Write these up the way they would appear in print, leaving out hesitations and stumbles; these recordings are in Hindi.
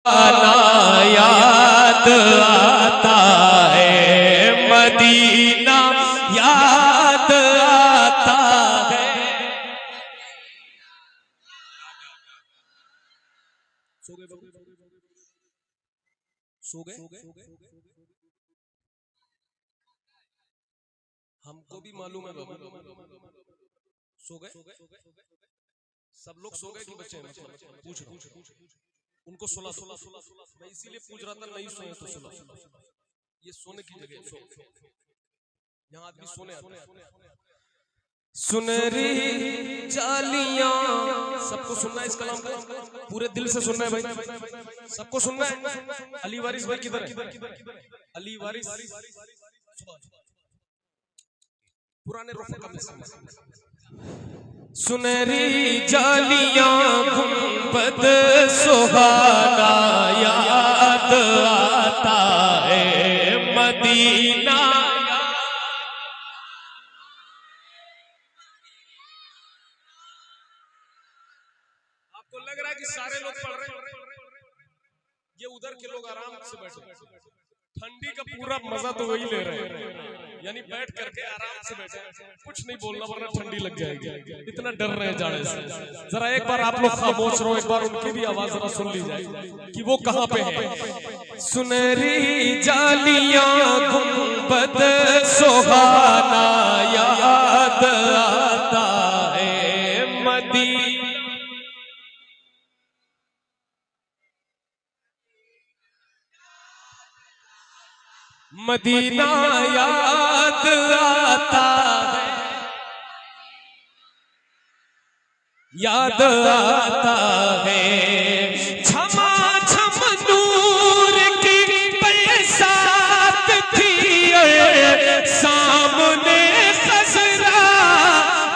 आना याद आता है, मदीना याद आता है। सो गए हमको भी मालूम है बाबू। सो गए सब लोग सो गए कि बच्चे हैं? पूछ रहा हूं उनको सुला दो। मैं इसीलिए पूछ रहा था, नहीं सोए तो सुला। ये सोने की जगह सो, यहाँ आदमी सोने आता है। सुनहरी जालियां, सबको सुनना है इस कलाम को, पूरे दिल से सुनना है भाई, सबको सुनना है। अली वारिस भाई किधर है? अली वारिस पुराने रोफे का मिसरा। सुनहरी जालियां गुंबद सुहाना याद आता है, मदीना। आपको लग रहा है कि सारे लोग पढ़ रहे हैं, ये उधर के लोग आराम से बैठे, ठंडी का पूरा मजा तो वही ले रहे हैं, यानी बैठ करके आराम से बैठे, कुछ नहीं बोलना वरना ठंडी लग जाएगी, इतना डर रहे हैं जाड़े से। जरा एक बार आप लोग खामोश रहो, एक बार उनकी भी आवाज जरा सुन ली जाए कि वो कहां पे है। सुनहरी जालियां गुंबद सुहाना याद आता है, मदीना। मदीना याद आता है, याद आता है। छमा छम नूर की बरसात थी, सामने खजरा।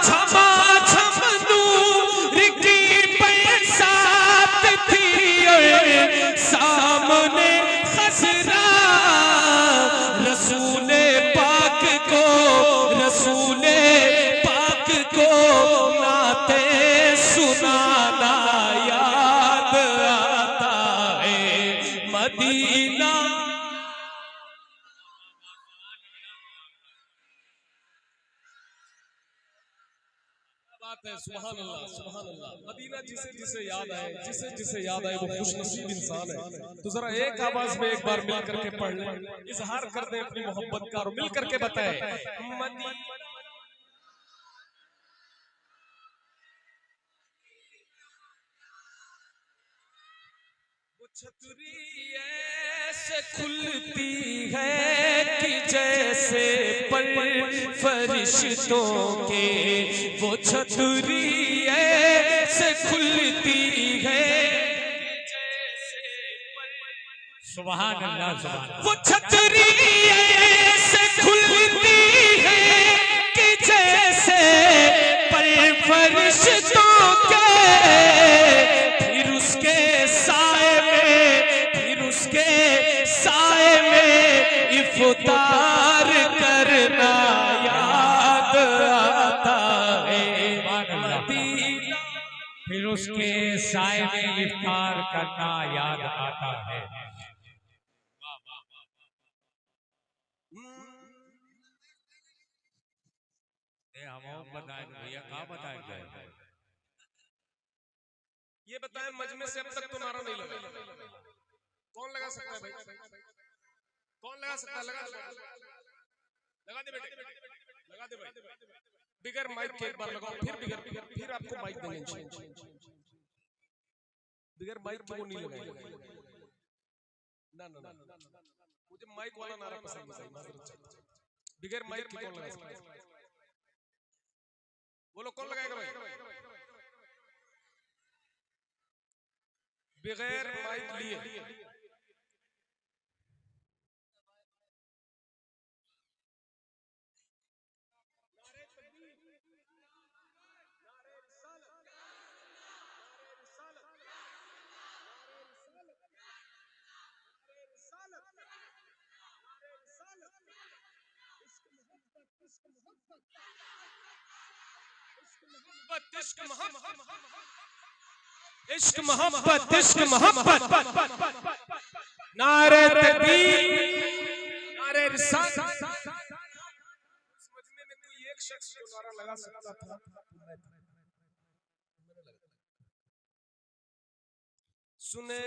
छमा छम नूर की बरसात थी, सामने खजरा। रसूले पाक को नाते सुनाना याद आता है, मदीना। बात है, सुभान अल्लाह सुभान अल्लाह। मदीना जिसे जिसे याद आए, जिसे जिसे याद आए वो खुशनसीब इंसान है। तो जरा एक आवाज में एक बार मिल करके पढ़ लें, इजहार कर दें अपनी मोहब्बत का और मिल करके बताएं। छतरी ऐसे खुलती है कि जैसे पर फरिश्तों के, वो छतरी ऐसे खुलती है जैसे पर। सुभान अल्लाह सुभान। वो छतरी ऐसे खुलती है कि जैसे पर फरिश्तों के, फिर उसके साए में इफ्तार करना याद आता है, मदीना। फिर उसके साए में इफ्तार करना याद आता है। हम बताएं भैया, कहाँ बताएं? ये बताएं, मजमे से अब तक तो नारा नहीं लगा। कौन लगा सकता है भाई? कौन लगा सकता है? लगा दे बेटे, लगा दे भाई। बिगर माइक के एक बार लगाओ, फिर आपको माइक देंगे। बिगर माइक के वो नहीं लगाएंगे। ना ना ना, मुझे माइक वाला नारा पसंद है। बिगर माइक के कौन लगा सकता है? बोलो कौन लगाएगा भाई? बगैर माइक लिए इश्क मोहब्बत, इश्क मोहब्बत,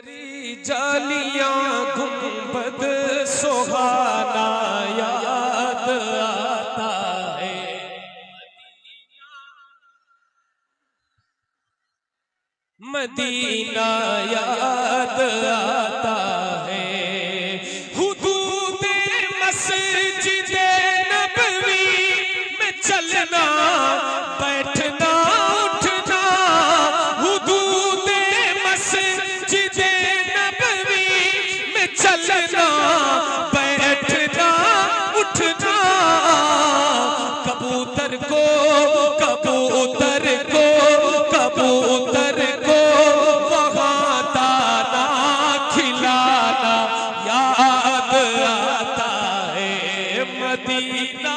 तेरी जालियां गुंबद सुहाना याद आता है, मदीना याद आता है। हुदूदे मस्जिदे नबवी में चलना बैठना उठना, हुदूदे मस्जिदे नबवी में चलना बैठना उठना। कबूतर को कबूतर को कबूतर को वहाँ दाना खिलाना याद आता है, मदीना।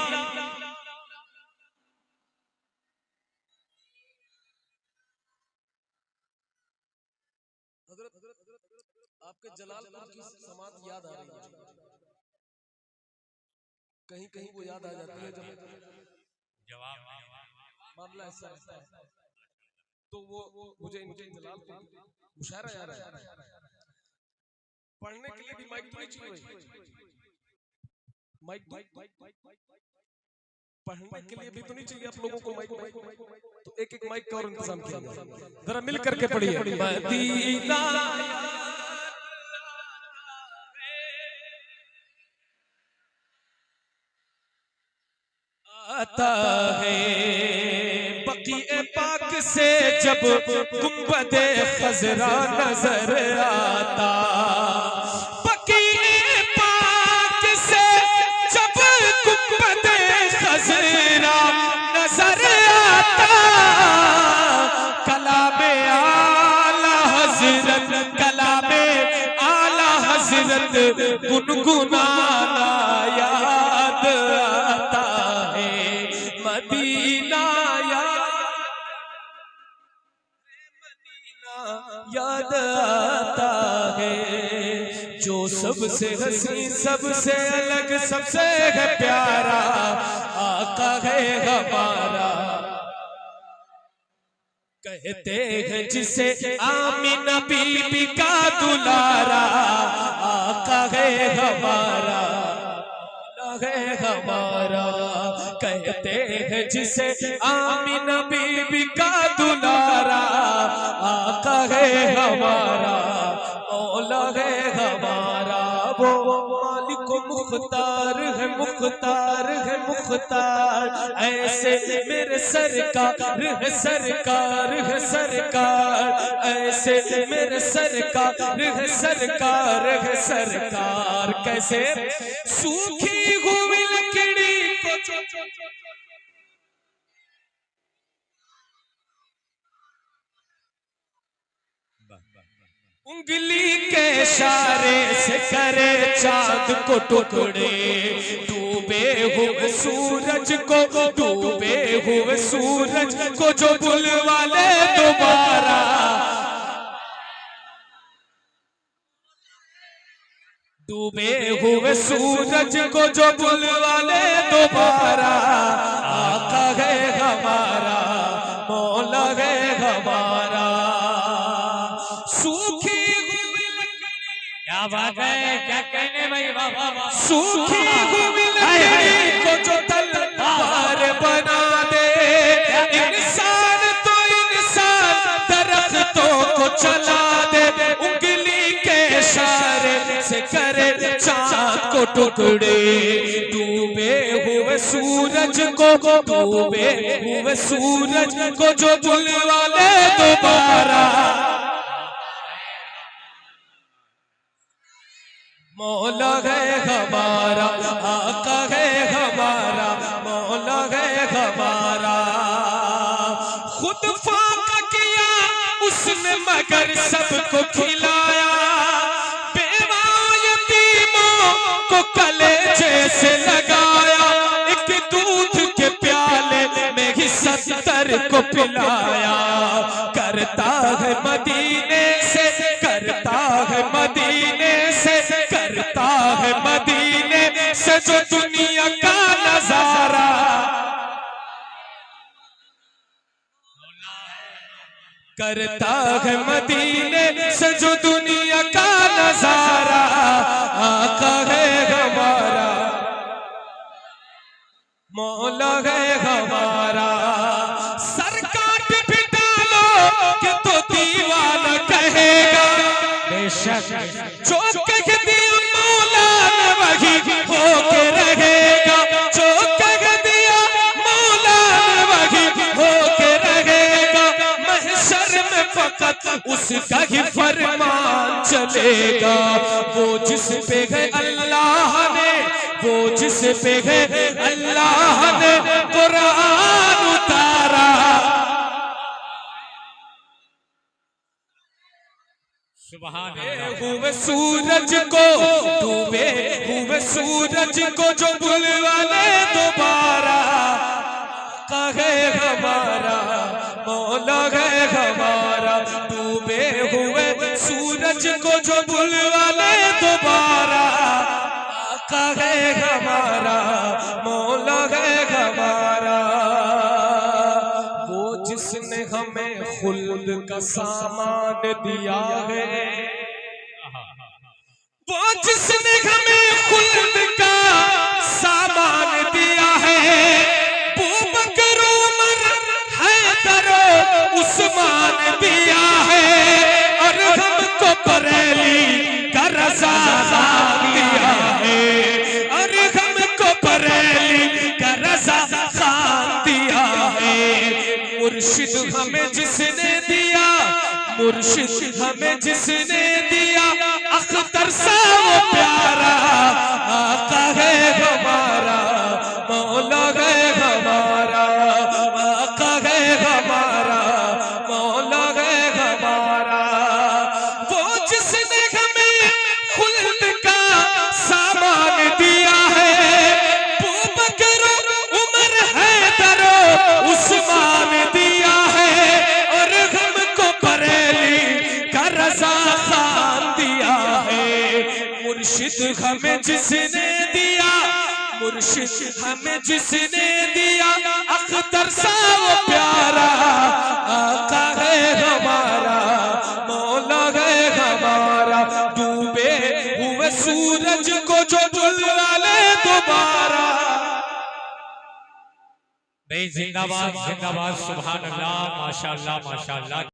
आपके जलालपुर की समात याद आ रही है, कहीं कहीं वो याद आ जाती है जब मामला ऐसा रहता है। तो वो मुझे इनके जलालपुर मुशायरा याद आ रहा है। पढ़ने के लिए भी माइक तो नहीं चाहिए, माइक पढ़ने के लिए भी तो नहीं चाहिए आप लोगों को माइक। तो एक एक माइक का और इंतजाम किया, जरा मिल करके पढ़िए। मदीना आता है, बक़ीए पाक से जब गुंबदे खज़रा नजर आता, बक़ीए पाक से जब गुंबदे खज़रा नजर आता, कलामे आला हज़रत कलामे आला हज़रत गुनगुनाना याद आता है, मदीना याद आता है। जो सबसे हसी सबसे अलग सबसे है प्यारा आका है हमारा, कहते हैं जिसे आमीना बीबी का दुलारा आका है हमारा है हमारा, कहते हैं जिसे आमीना बीबी का दुलारा आका है हमारा, मौला है हमारा। वो मालिक मुख्तार है मुख्तार है मुख्तार, ऐसे मेरे सरकार है सरकार है सरकार, ऐसे मेरे सरकार है सरकार है सरकार। कैसे सूखी हुई लकड़ी को उंगली के इशारे से करे चांद को टुकड़े, डूबे हुए सूरज को डूबे हुए सूरज को जो बुलवा ले दोबारा, डूबे हुए सूरज को जो बुलवा ले दोबारा, आका है हमारा मौला है हमारा। सूखी हुई क्या बात है, क्या कहने भाई, वाह। सूखी हुई लकड़ी को जो तलवार बना दे, इंसान तो इंसान दरख्तों को चला दे, उंगली के इशारे से करे चांद को टुकड़े, डूबे हुए सूरज को डूबे हुए सूरज को जो बुलवा ले दोबारा, मौला है हमारा आका है हमारा मौला है हमारा। खुद फाका किया उसने मगर सबको खिलाया, बेवा यतीमों को कलेजे से लगाया, एक दूध के प्याले में ही 70 को पिलाया। करता है मदीने से करता है मदीने से करता है मदीने से जो दुनिया का नजारा, करता है मदीने से जो दुनिया का नजारा, आका है हमारा, मौला है हमारा। सर काट भी डालो कि तो दीवाना कहेगा, बेशक जो कह दिया मौला ने वही होके रहेगा, जो कह दिया मौला ने वही होके रहेगा। महशर में फकत उसका ही फरमान चलेगा, वो जिस पे है अल्लाह ने, वो जिस पे है अल्लाह ने कुरान उतारा। सुभान अल्लाह। हुए सूरज को डूबे हुए सूरज को जो बुलवा ले दोबारा, कहे हमारा मौला है हमारा। डूबे हुए सूरज को जो बुलवा ले दोबारा, कहे हमारा मौला है हमारा। वो जिसने हमें खुल्द का सामान दिया है, वो जिसने हमें खुल्द का सामान दिया है। बूबकर उमर हैदर उस्मान दिया है, और हमको बरेली का रज़ा खान दिया है, और हमको बरेली का रज़ा खान दिया है। मुर्शिद हमें जिसने दिया, मुर्शिद हमें जिसने दिया, अख्तर सा वो प्यारा, आका है हमारा मौला है हमारा, आका है हमारा मौला है हमारा। वो जिसने हमें खुल्द का सामान दिया है, बूबकर उमर हैदर उस्मान दिया है, और हमको बरेली का रज़ा खान दिया है। मुर्शिद हमें जिसने दिया, मुर्शिद हमें जिसने दिया, अख्तर सा वो प्यारा, आका है हमारा मौला है हमारा। डूबे हुए सूरज को जो बुलवा ले दोबारा। नहीं, जिंदाबाद जिंदाबाद, सुभान अल्लाह, माशाअल्लाह माशाअल्लाह।